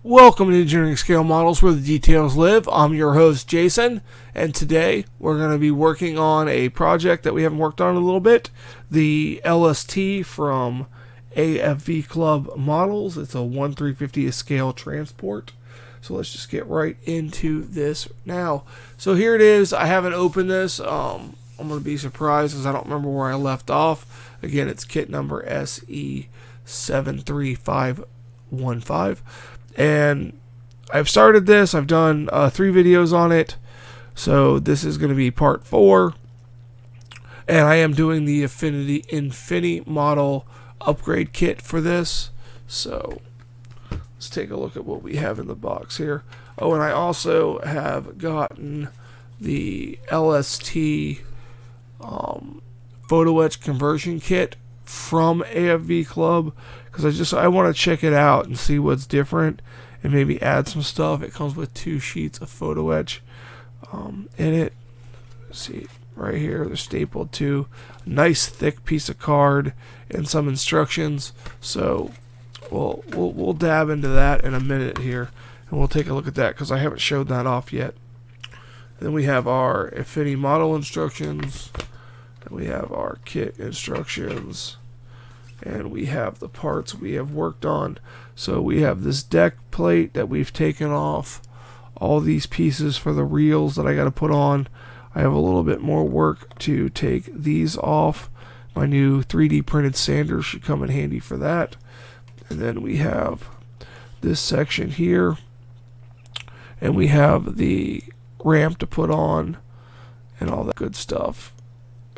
Welcome to Engineering Scale Models, where the details live. I'm your host, Jason, and today we're going to be working on a project that we haven't worked on in a little bit, the LST from AFV Club Models. It's a 1/350th scale transport. So let's just get right into this now. So here it is. I haven't opened this. I'm going to be surprised because I don't remember where I left off. Again, it's kit number SE73515. And I've started this. I've done 3 videos on it. So this is going to be part 4. And I am doing the Infini Model upgrade kit for this. So let's take a look at what we have in the box here. Oh, and I also have gotten the LST photo etch conversion kit from AFV Club, because I want to check it out and see what's different and maybe add some stuff. It comes with 2 sheets of photo etch in it. See right here, they're stapled to a nice thick piece of card and some instructions. So we'll dab into that in a minute here, and we'll take a look at that because I haven't showed that off yet. Then we have our Infini Model instructions, and we have our kit instructions, and we have the parts we have worked on. So we have this deck plate that we've taken off, all these pieces for the reels that I got to put on. I have a little bit more work to take these off. My new 3D printed sander should come in handy for that. And then we have this section here, and we have the ramp to put on and all that good stuff.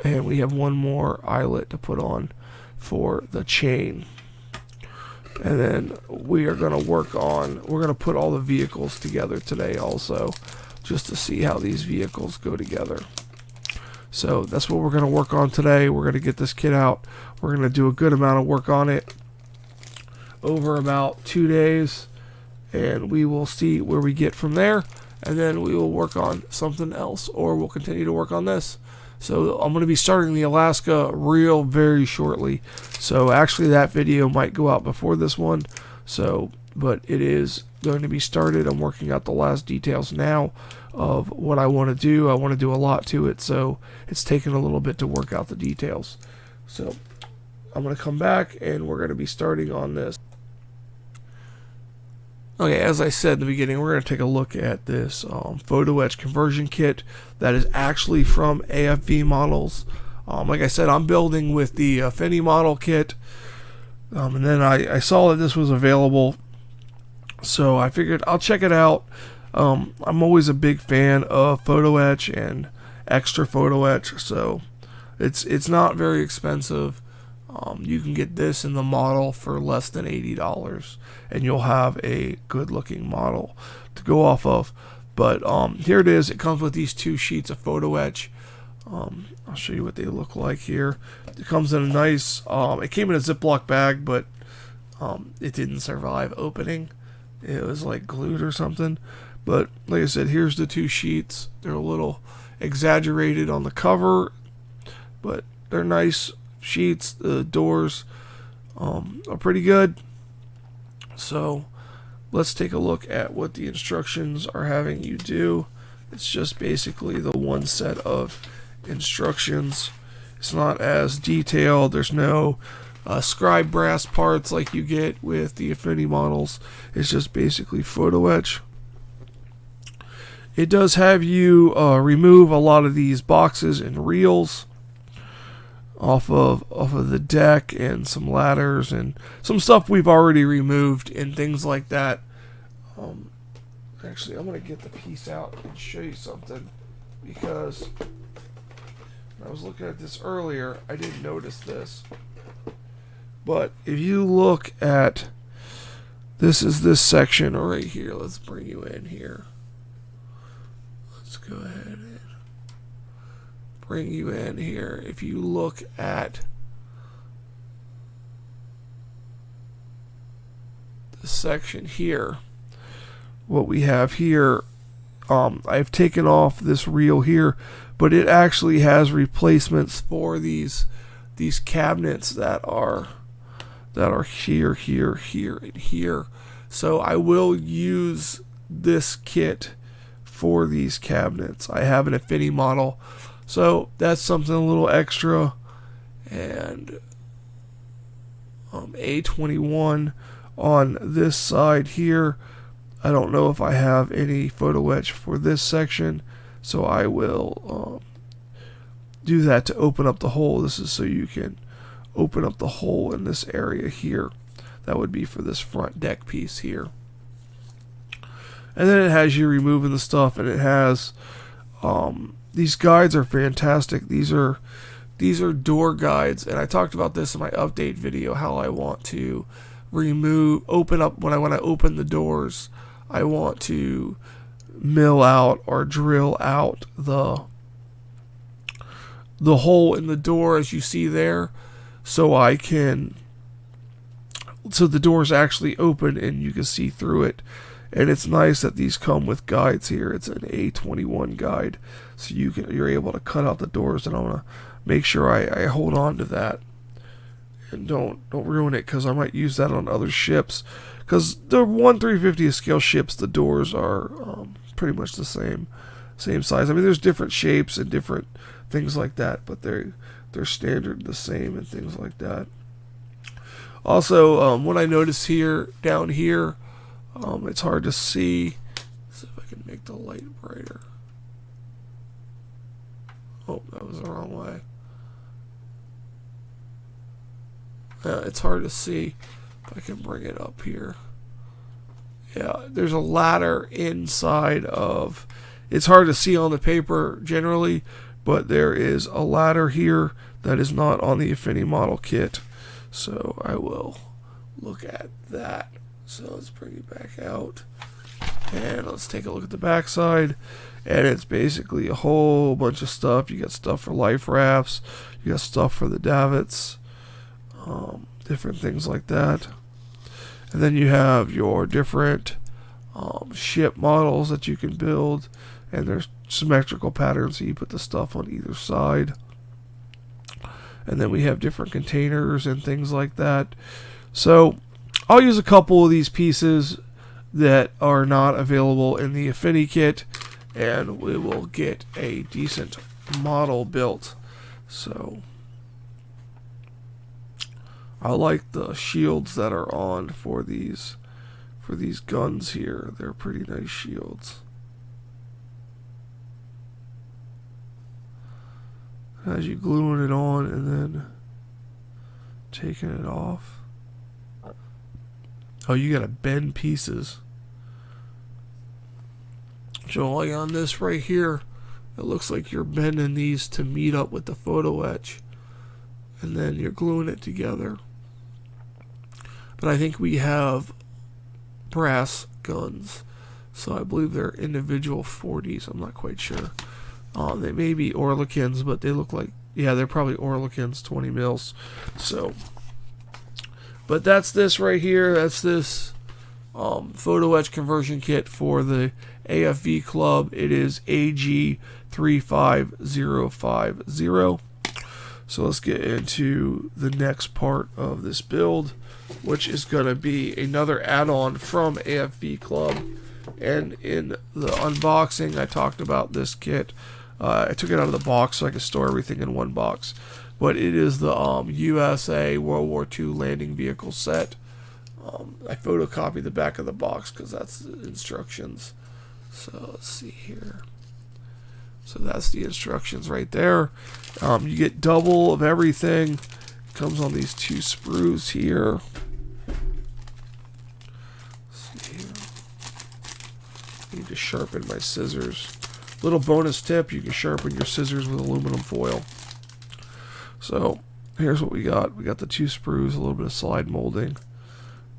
And we have one more eyelet to put on for the chain. And then we're going to put all the vehicles together today also, just to see how these vehicles go together. So that's what we're going to work on today. We're going to get this kit out. We're going to do a good amount of work on it over about 2 days, and we will see where we get from there, and then we will work on something else, or we'll continue to work on this. So I'm going to be starting the Alaska reel very shortly. So actually that video might go out before this one. But it is going to be started. I'm working out the last details now of what I want to do. I want to do a lot to it, so it's taken a little bit to work out the details. So I'm going to come back and we're going to be starting on this. Okay, as I said in the beginning, we're going to take a look at this photo etch conversion kit that is actually from AFV Models. Like I said, I'm building with the Infini Model kit, and then I saw that this was available, so I figured I'll check it out. I'm always a big fan of photo etch and extra photo etch, so it's not very expensive. You can get this in the model for less than $80, and you'll have a good looking model to go off of. But here it is. It comes with these 2 sheets of photo etch. I'll show you what they look like here. It comes in a nice, it came in a Ziploc bag, but it didn't survive opening. It was like glued or something. But like I said, here's the 2 sheets. They're a little exaggerated on the cover, but they're nice sheets. The doors are pretty good. So let's take a look at what the instructions are having you do. It's just basically the one set of instructions. It's not as detailed. There's no scribe brass parts like you get with the Infini Models. It's just basically photo etch. It does have you remove a lot of these boxes and reels off of the deck, and some ladders and some stuff we've already removed and things like that. Actually, I'm going to get the piece out and show you something, because when I was looking at this earlier, I didn't notice this. But if you look at this section right here. Let's bring you in here. Let's go ahead and bring you in here. If you look at the section here, what we have here, I've taken off this reel here, but it actually has replacements for these cabinets that are here, and here. So I will use this kit for these cabinets. I have an Infini Model, so that's something a little extra. And A21 on this side here. I don't know if I have any photo etch for this section, so I will do that to open up the hole. This is so you can open up the hole in this area here. That would be for this front deck piece here. And then it has you removing the stuff, and it has these guides are fantastic. These are door guides, and I talked about this in my update video, how I want to open up when I want to open the doors. I want to mill out or drill out the hole in the door, as you see there, so the doors actually open and you can see through it. And it's nice that these come with guides here. It's an A21 guide, so you're able to cut out the doors, and I want to make sure I hold on to that and don't ruin it, because I might use that on other ships. Because the 1/350th scale ships, the doors are pretty much the same size. I mean, there's different shapes and different things like that, but they're standard the same and things like that. Also, what I notice here down here, it's hard to see. Let's see if I can make the light brighter. Oh, that was the wrong way. It's hard to see. If I can bring it up here. Yeah, there's a ladder inside of... It's hard to see on the paper generally, but there is a ladder here that is not on the Infini Model kit. So I will look at that. So let's bring it back out. And let's take a look at the back side. And it's basically a whole bunch of stuff. You got stuff for life rafts. You got stuff for the davits. Different things like that. And then you have your different ship models that you can build. And there's symmetrical patterns, so you put the stuff on either side. And then we have different containers and things like that. So I'll use a couple of these pieces that are not available in the Infini kit, and we will get a decent model built. So I like the shields that are on for these guns here. They're pretty nice shields. As you gluing it on and then taking it off. Oh, you gotta bend pieces. So like on this right here, it looks like you're bending these to meet up with the photo etch, and then you're gluing it together. But I think we have brass guns, so I believe they're individual 40s. I'm not quite sure. They may be Orlikins, but they look like, yeah, they're probably Orlikins 20 mils. So, but that's this right here. That's this photo etch conversion kit for the AFV club. It is AG35050. So let's get into the next part of this build, which is going to be another add-on from AFV club. And in the unboxing, I talked about this kit. I took it out of the box so I could store everything in one box. But it is the USA World War II landing vehicle set. I photocopied the back of the box because that's the instructions. So let's see here. So that's the instructions right there. You get double of everything. It comes on these two sprues here. Let's see here. I need to sharpen my scissors. Little bonus tip, you can sharpen your scissors with aluminum foil. So here's what we got. We got the two sprues, a little bit of slide molding.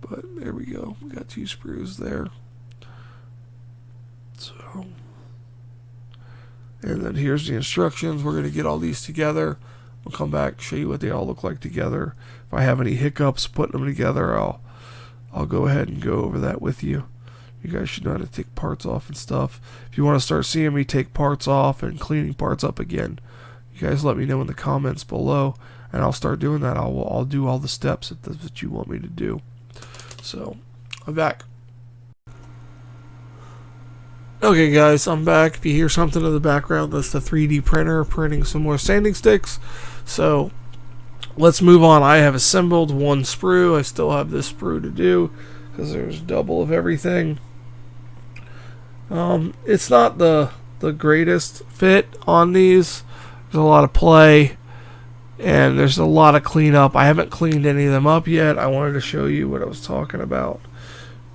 But there we go. We got two sprues there. So, and then here's the instructions. We're going to get all these together. We'll come back, show you what they all look like together. If I have any hiccups putting them together, I'll go ahead and go over that with you. You guys should know how to take parts off and stuff. If you want to start seeing me take parts off and cleaning parts up again, you guys let me know in the comments below, and I'll start doing that. I'll do all the steps if that's what you want me to do. So, I'm back. Okay guys, I'm back. If you hear something in the background, that's the 3D printer printing some more sanding sticks. So let's move on. I have assembled one sprue. I still have this sprue to do because there's double of everything. It's not the greatest fit on these. There's a lot of play and there's a lot of cleanup. I haven't cleaned any of them up yet. I wanted to show you what I was talking about.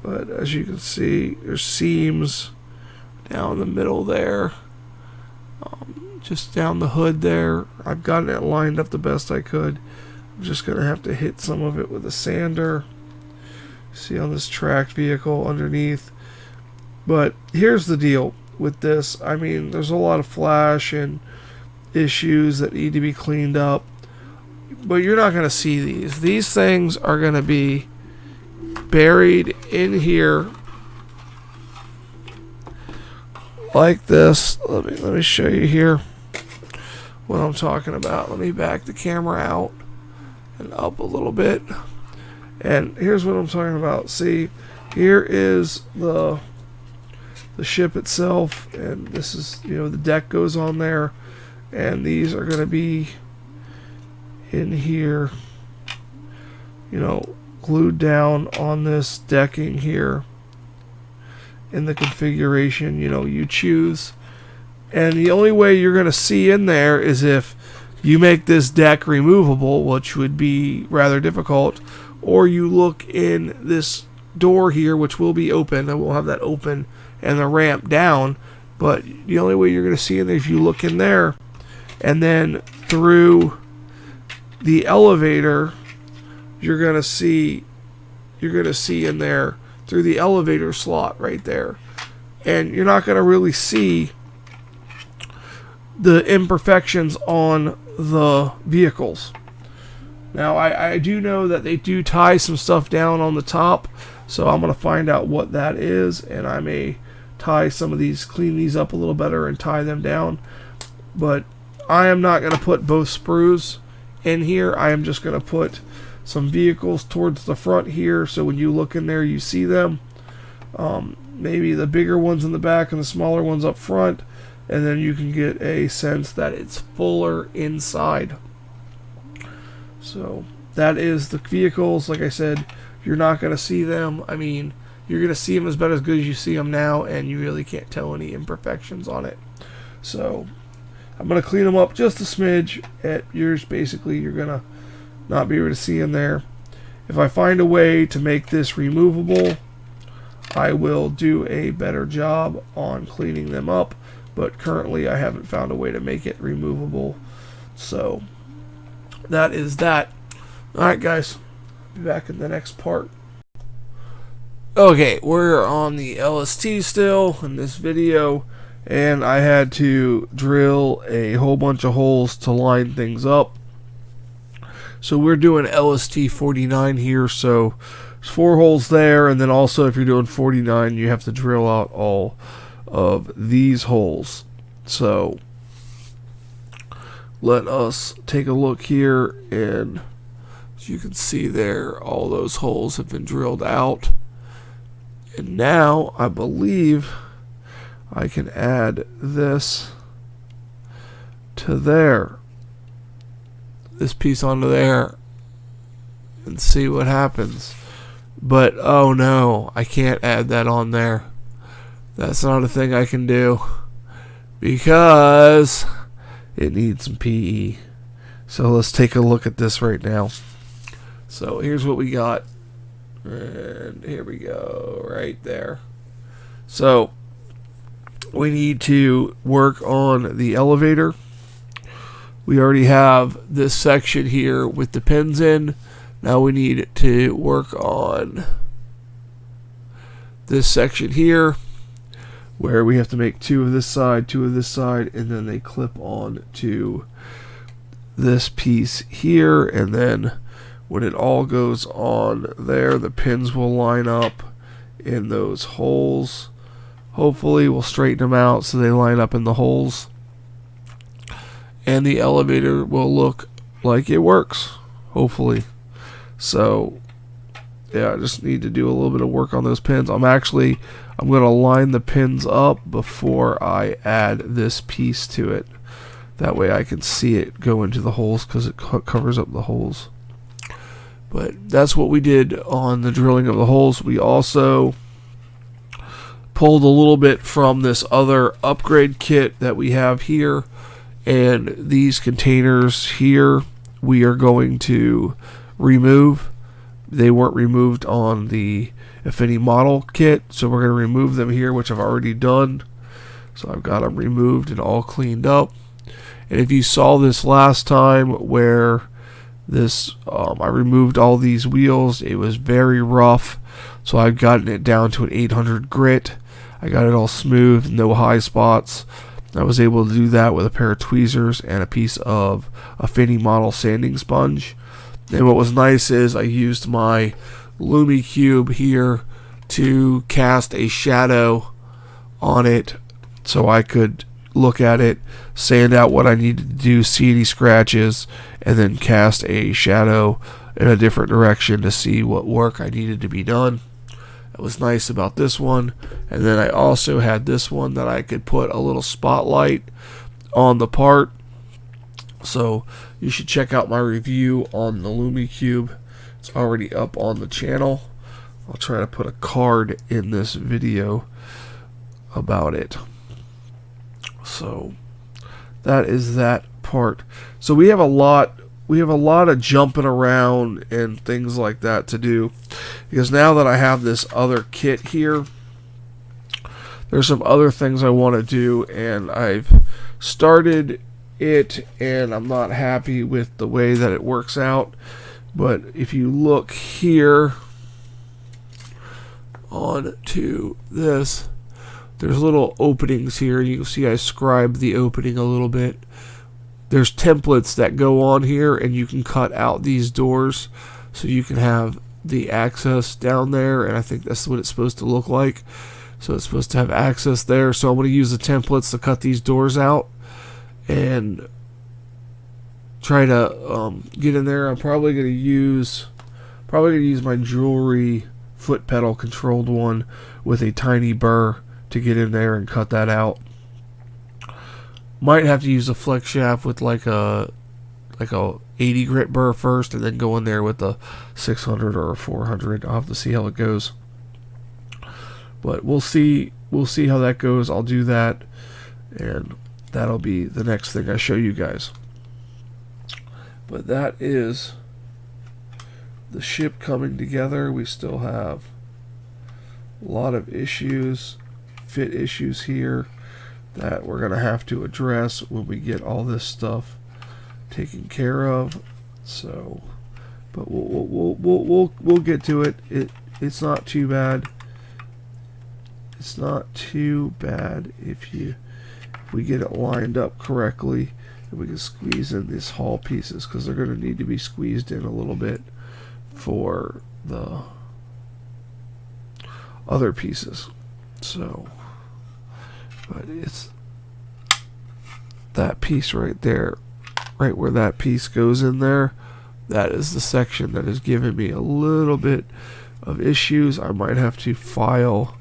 But as you can see, there's seams down the middle there. Just down the hood there. I've gotten it lined up the best I could. I'm just going to have to hit some of it with a sander. See on this tracked vehicle underneath. But here's the deal with this. I mean, there's a lot of flash and issues that need to be cleaned up. But you're not going to see these. These things are going to be buried in here like this. Let me show you here what I'm talking about. Let me back the camera out and up a little bit. And here's what I'm talking about. See, here is the ship itself, and this is, you know, the deck goes on there, and these are going to be in here, you know, glued down on this decking here in the configuration, you know, you choose. And the only way you're going to see in there is if you make this deck removable, which would be rather difficult, or you look in this door here, which will be open, and we'll have that open and the ramp down. But the only way you're going to see in there is if you look in there, and then through the elevator, you're going to see in there through the elevator slot right there. And you're not going to really see the imperfections on the vehicles. Now, I do know that they do tie some stuff down on the top, so I'm going to find out what that is, and I may tie some of these, clean these up a little better and tie them down. But I am not going to put both sprues in here. I am just going to put some vehicles towards the front here, so when you look in there you see them. Maybe the bigger ones in the back and the smaller ones up front, and then you can get a sense that it's fuller inside. So that is the vehicles. Like I said, you're not going to see them. I mean, you're going to see them as about as good as you see them now, and you really can't tell any imperfections on it. So I'm going to clean them up just a smidge. At yours, basically, you're going to not be able to see in there. If I find a way to make this removable, I will do a better job on cleaning them up, but currently I haven't found a way to make it removable. So that is that. Alright guys, I'll be back in the next part. Okay, we're on the LST still in this video, and I had to drill a whole bunch of holes to line things up. So we're doing LST 49 here, so there's 4 holes there, and then also if you're doing 49, you have to drill out all of these holes. So let us take a look here, and as you can see there, all those holes have been drilled out. And now I believe I can add this to there, this piece onto there, and see what happens. But oh no, I can't add that on there. That's not a thing I can do because it needs some PE. So let's take a look at this right now. So here's what we got, and here we go right there. So we need to work on the elevator. We already have this section here with the pins in. Now we need to work on this section here, where we have to make 2 of this side, 2 of this side, and then they clip on to this piece here. And then when it all goes on there, the pins will line up in those holes. Hopefully we'll straighten them out so they line up in the holes, and the elevator will look like it works, hopefully. So yeah, I just need to do a little bit of work on those pins. I'm going to line the pins up before I add this piece to it. That way I can see it go into the holes because it covers up the holes. But that's what we did on the drilling of the holes. We also pulled a little bit from this other upgrade kit that we have here, and these containers here we are going to remove. They weren't removed on the Infini Model kit, so we're going to remove them here, which I've already done. So I've got them removed and all cleaned up. And if you saw this last time where this I removed all these wheels, it was very rough, so I've gotten it down to an 800 grit. I got it all smooth, no high spots. I was able to do that with a pair of tweezers and a piece of Infini Model sanding sponge. And what was nice is I used my Lumi Cube here to cast a shadow on it so I could look at it, sand out what I needed to do, see any scratches, and then cast a shadow in a different direction to see what work I needed to be done. That was nice about this one. And then I also had this one that I could put a little spotlight on the part. So you should check out my review on the Lumi Cube. It's already up on the channel. I'll try to put a card in this video about it. So that is that part. So we have a lot of jumping around and things like that to do, because now that I have this other kit here, there's some other things I want to do, and I've started it and I'm not happy with the way that it works out. But if you look here on to this, there's little openings here. You can see I scribed the opening a little bit. There's templates that go on here, and you can cut out these doors so you can have the access down there, and I think that's what it's supposed to look like. So it's supposed to have access there. So I'm going to use the templates to cut these doors out and try to get in there. I'm probably going to use my jewelry foot pedal controlled one with a tiny burr to get in there and cut that out. Might have to use a flex shaft with like a 80 grit burr first, and then go in there with a 600 or a 400. I'll have to see how it goes. But we'll see how that goes. I'll do that, and that'll be the next thing I show you guys. But that is the ship coming together. We still have a lot of issues, fit issues here, that we're gonna have to address when we get all this stuff taken care of. So, but we'll get to it. It's not too bad. It's not too bad if we get it lined up correctly, and we can squeeze in these hull pieces, because they're going to need to be squeezed in a little bit for the other pieces. So, but it's that piece right there, right where that piece goes in there. That is the section that is giving me a little bit of issues. I might have to file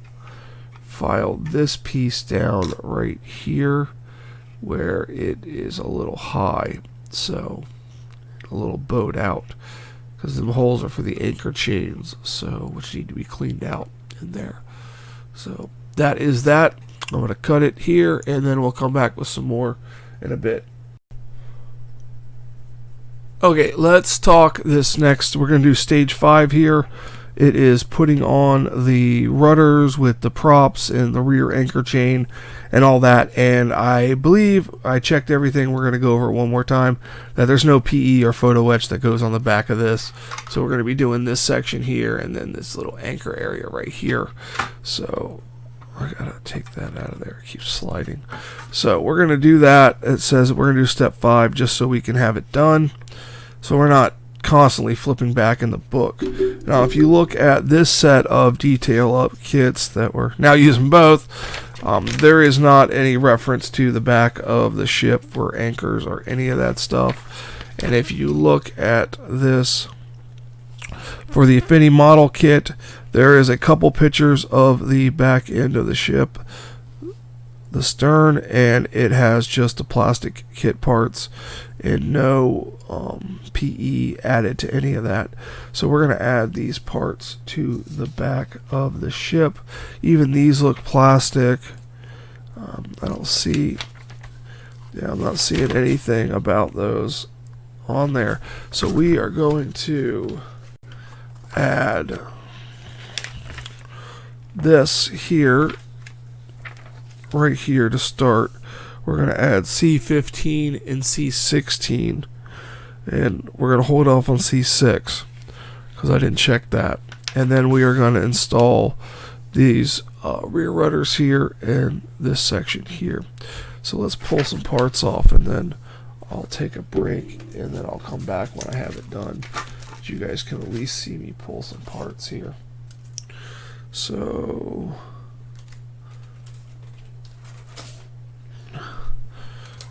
this piece down right here where it is a little high, so a little bowed out, because the holes are for the anchor chains, so which need to be cleaned out in there. So that is that. I'm going to cut it here, and then we'll come back with some more in a bit. Okay, let's talk this next. We're going to do stage 5 here. It is putting on the rudders with the props and the rear anchor chain and all that. And I believe I checked everything. We're going to go over it one more time. That there's no PE or photo etch that goes on the back of this. So we're going to be doing this section here and then this little anchor area right here. So I got to take that out of there. It keeps sliding. So we're going to do that. It says we're going to do step 5 just so we can have it done, so we're not constantly flipping back in the book. Now if you look at this set of detail up kits that we're now using both, there is not any reference to the back of the ship for anchors or any of that stuff. And if you look at this For the Infini Model kit, there is a couple pictures of the back end of the ship, the stern, and it has just the plastic kit parts and no PE added to any of that. So we're going to add these parts to the back of the ship. Even these look plastic. I don't see, I'm not seeing anything about those on there. So we are going to add this here, right here to start. We're going to add C15 and C16, and we're going to hold off on C6 because I didn't check that. And then we are going to install these rear rudders here and this section here. So let's pull some parts off, and then I'll take a break, and then I'll come back when I have it done, so you guys can at least see me pull some parts here. So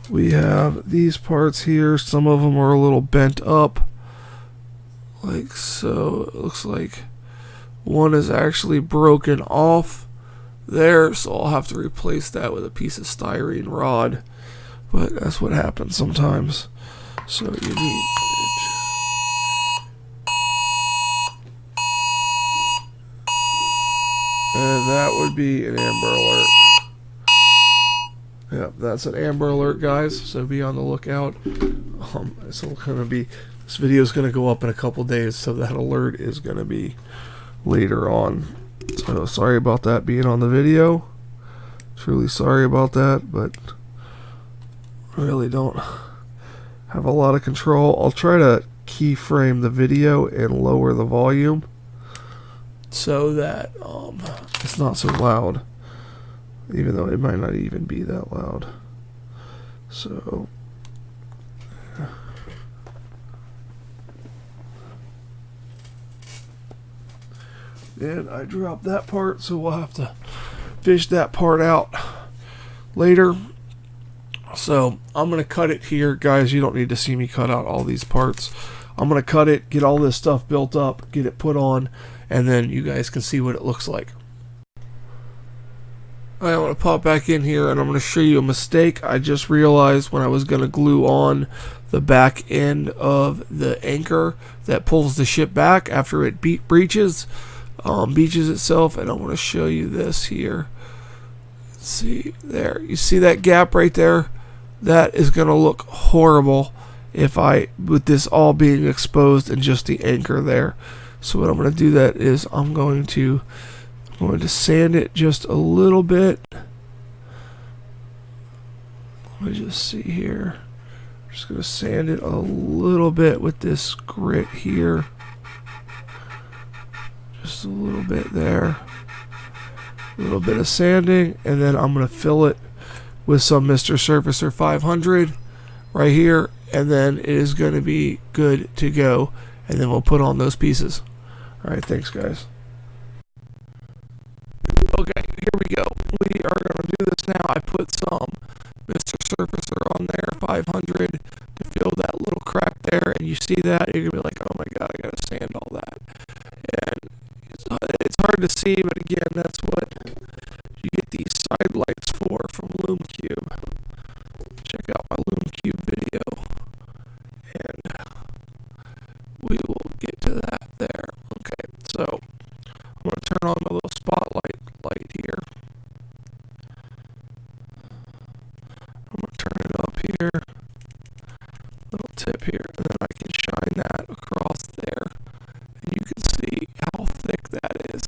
we have these parts here. Some of them are a little bent up, like so. It looks like one is actually broken off there, so I'll have to replace that with a piece of styrene rod, but that's what happens sometimes. So you need and that would be an Amber Alert. Yep, that's an Amber Alert, guys, so be on the lookout. This video is going to go up in a couple days, so that alert is going to be later on. So sorry about that being on the video. Truly sorry about that, but I really don't have a lot of control. I'll try to keyframe the video and lower the volume so that it's not so loud, even though it might not even be that loud. So and I dropped that part, so we'll have to fish that part out later. So I'm going to cut it here, guys. You don't need to see me cut out all these parts. I'm going to cut it, get all this stuff built up, get it put on, and then you guys can see what it looks like. I want to pop back in here, and I'm going to show you a mistake I just realized when I was going to glue on the back end of the anchor that pulls the ship back after it beaches itself. And I want to show you this here. Let's see there, you see that gap right there? That is going to look horrible with this all being exposed and just the anchor there. So what I'm going to do that is I'm going to sand it just a little bit. Let me just see here. I'm just going to sand it a little bit with this grit here. Just a little bit there. A little bit of sanding, and then I'm going to fill it with some Mr. Surfacer 500 right here, and then it is going to be good to go, and then we'll put on those pieces. Alright, thanks guys. Okay, here we go. We are going to do this now. I put some Mr. Surfacer on there, 500, to fill that little crack there, and you see that, you're going to be like, oh my god, I got to sand all that. And it's hard to see, but again, that's what you get these side lights for from LumeCube. Check out my LumeCube video, and we will get to that there. Okay, so I'm going to turn on my little spotlight light here. I'm going to turn it up here, little tip here, and then I can shine that across there, and you can see how thick that is.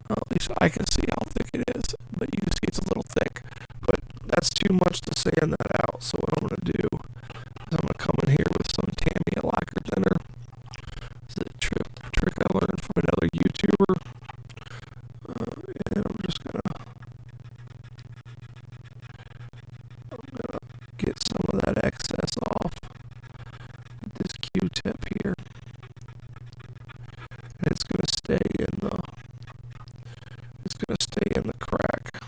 Well, at least I can see how thick it is, but you can see it's a little thick, but that's too much to sand that out. So what I'm going to do is I'm going to come in here with some Tamiya lacquer thinner. It's a trick I learned from another YouTuber, and I'm gonna get some of that excess off with this Q-tip here, and it's gonna stay in the crack.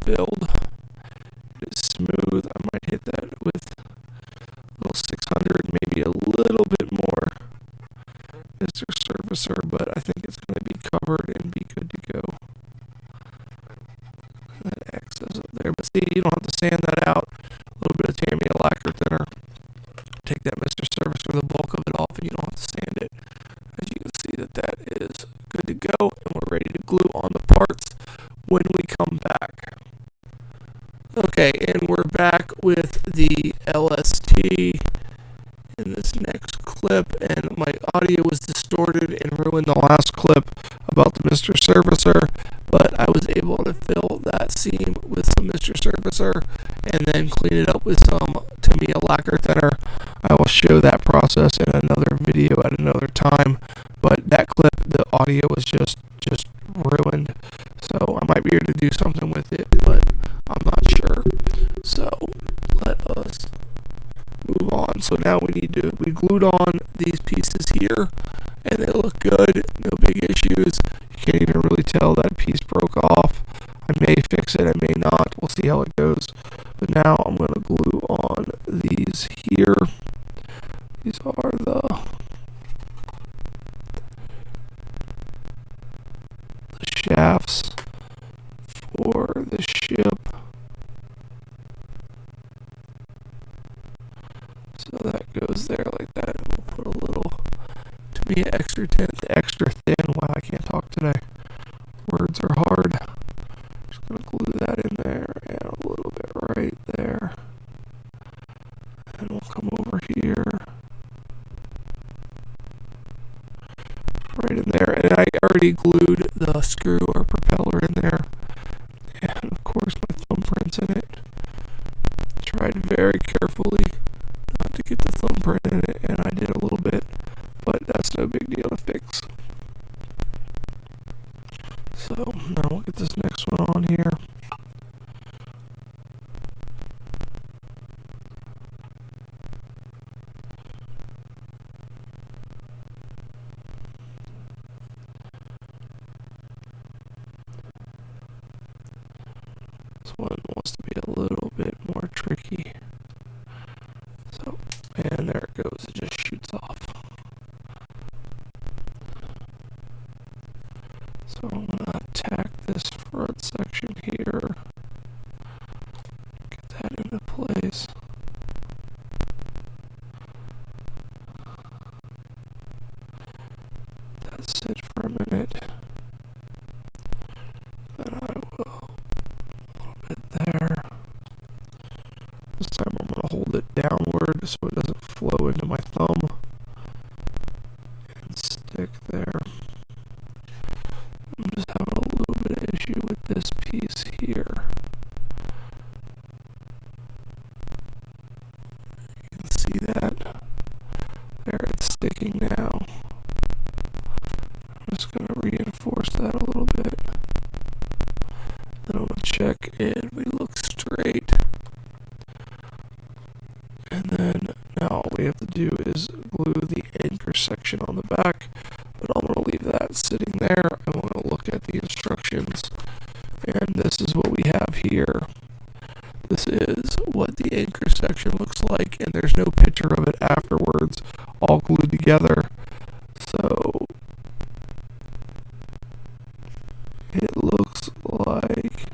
filled. It is smooth. I might hit that with a little 600, maybe a little bit more Mr. Servicer, but I think it's going to be covered and be good to go. That X is up there, but see, you don't have to sand that out. A little bit of Tamiya lacquer thinner. Take that Mr. Servicer, the bulk of it off, and you don't have to sand it. As you can see that is good to go, and we're ready to glue on the parts when we come back. Okay, and we're back with the LST in this next clip, and my audio was distorted and ruined the last clip about the Mr. Servicer, but I was able to fill that seam with some Mr. Servicer and then clean it up with some Tamiya lacquer thinner. I will show that process in another video at another time, but that clip, the audio was just ruined, so I might be able to do something with it, but I'm not sure. So let us move on. So now we glued on these pieces here, and they look good, no big issues. You can't even really tell that piece broke off. I may fix it, I may not. We'll see how it goes. But now I'm going to glue on these here. These are the shafts for the ship. So that goes there like that. And we'll put a little, to be extra thin. Wow, I can't talk today. Words are hard. Just gonna glue that in there and a little bit right there. And we'll come over here. Right in there. And I already glued the screw or propeller in there. And of course my thumbprint's in it. Tried very carefully not to get the thumbprint in it, and I did a little bit, but that's no big deal to fix. So now we'll get this next one on here. This one wants to be a little bit more tricky. So, and there it goes, it just shoots off. So I'm going to tack this front section here, get that into place. Let that sit for a minute. Then I will, a little bit there. This time I'm going to hold it downward so it doesn't flow into my thumb and stick there. I'm just having a little bit of issue with this piece here. You can see that. There, it's sticking now. I'm just going to reinforce that a little bit. Then I'm going to check and we look straight. And then now all we have to do is glue the anchor section on the back, but I'm going to leave that sitting there. I'm going to look at the instructions, and this is what we have here. This is what the anchor section looks like, and there's no picture of it afterwards, all glued together. So it looks like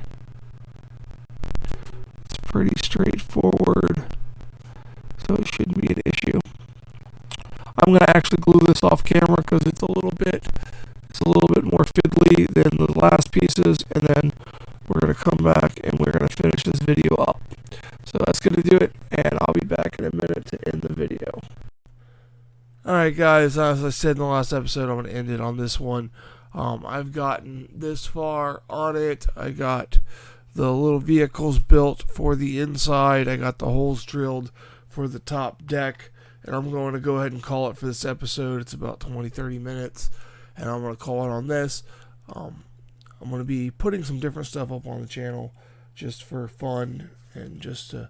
it's pretty straightforward. So it shouldn't be an issue. I'm going to actually glue this off camera because it's a little bit more fiddly than the last pieces, and then we're going to come back and we're going to finish this video up. So that's going to do it, and I'll be back in a minute to end the video. Alright guys, as I said in the last episode, I'm going to end it on this one. I've gotten this far on it. I got the little vehicles built for the inside. I got the holes drilled for the top deck, and I'm going to go ahead and call it for this episode. It's about 20-30 minutes, and I'm going to call it on this. I'm going to be putting some different stuff up on the channel just for fun and just to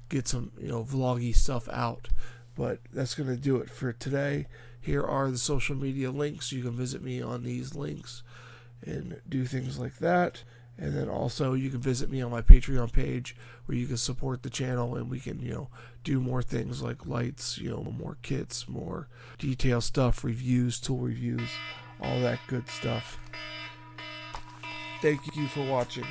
get some, vloggy stuff out. But that's going to do it for today. Here are the social media links. You can visit me on these links and do things like that. And then also you can visit me on my Patreon page where you can support the channel, and we can, do more things like lights, more kits, more detail stuff, reviews, tool reviews, all that good stuff. Thank you for watching.